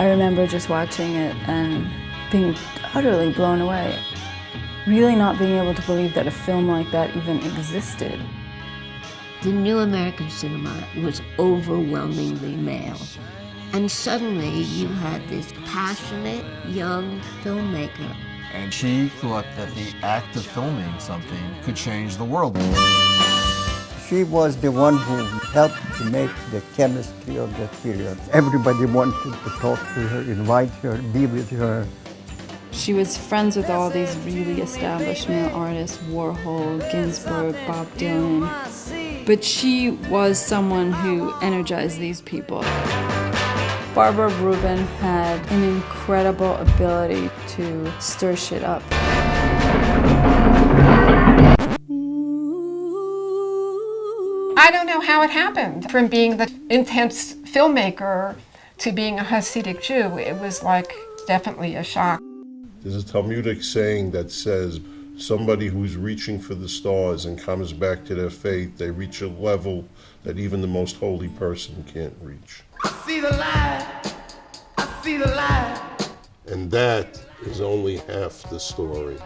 I remember just watching it and being utterly blown away. Really not being able to believe that a film like that even existed. The new American cinema was overwhelmingly male. And suddenly you had this passionate young filmmaker. And she thought that the act of filming something could change the world. She was the one who helped to make the chemistry of that period. Everybody wanted to talk to her, invite her, be with her. She was friends with all these really established male artists, Warhol, Ginsberg, Bob Dylan. But she was someone who energized these people. Barbara Rubin had an incredible ability to stir shit up. I don't know how it happened. From being the intense filmmaker to being a Hasidic Jew, it was like definitely a shock. There's a Talmudic saying that says, somebody who's reaching for the stars and comes back to their faith, they reach a level that even the most holy person can't reach. I see the light, I see the light. And that is only half the story.